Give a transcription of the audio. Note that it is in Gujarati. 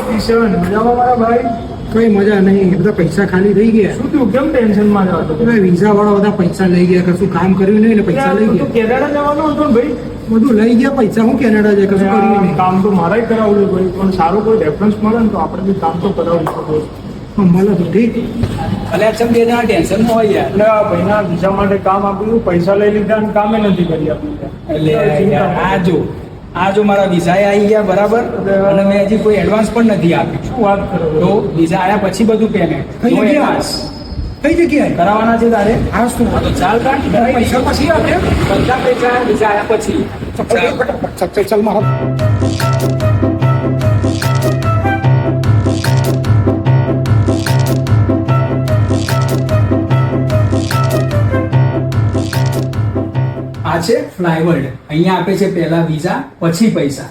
કિશન મજામાં મારા ભાઈ? કઈ મજા નહીં, બધા પૈસા ખાલી થઈ ગયા. શું થયું? કેમ ટેન્શનમાં જાવ છો? વિઝા વાળા બધા પૈસા લઈ ગયા, કશું કામ કર્યું નહીં એટલે પૈસા લઈ તું ગયા. કેનેડા જવાનો હતો ને ભાઈ? બધું લઈ ગયા પૈસા. હું કેનેડા જાય, કશું કર્યું નહીં. કામ તો મારે કરાવવું છે ભાઈ, પણ સારું કોઈ રેફરન્સ મળે ને તો આપણે બી કામ તો કરાવવું પડે. મળે તો ઠીક. અલ્યા ચમ બે જણા ટેન્શનમાં હોય યાર. એટલે આ ભાઈના વિઝા માટે કામ આપ્યું, પૈસા લઈ લીધા અને કામે નથી કરી આપ્યું. એટલે યાર, આ જો મારા વિઝા આવી ગયા બરાબર, અને મેં હજી કોઈ એડવાન્સ પણ નથી આપ્યું. શું વાત કરો તો વિઝા આવ્યા પછી બધું પેમેન્ટ કઈ જગ્યાએ? કઈ જગ્યાએ કરાવવાના છે તારે. હા શું હા તો ચાલ કાઢ, પૈસા પછી આપે? બધા પૈસા વિઝા આવ્યા પછી. ચાલ મારા આ છે ફ્લાયવર્લ્ડ. અહીંયા આપે છે પહેલા વિઝા પછી પૈસા.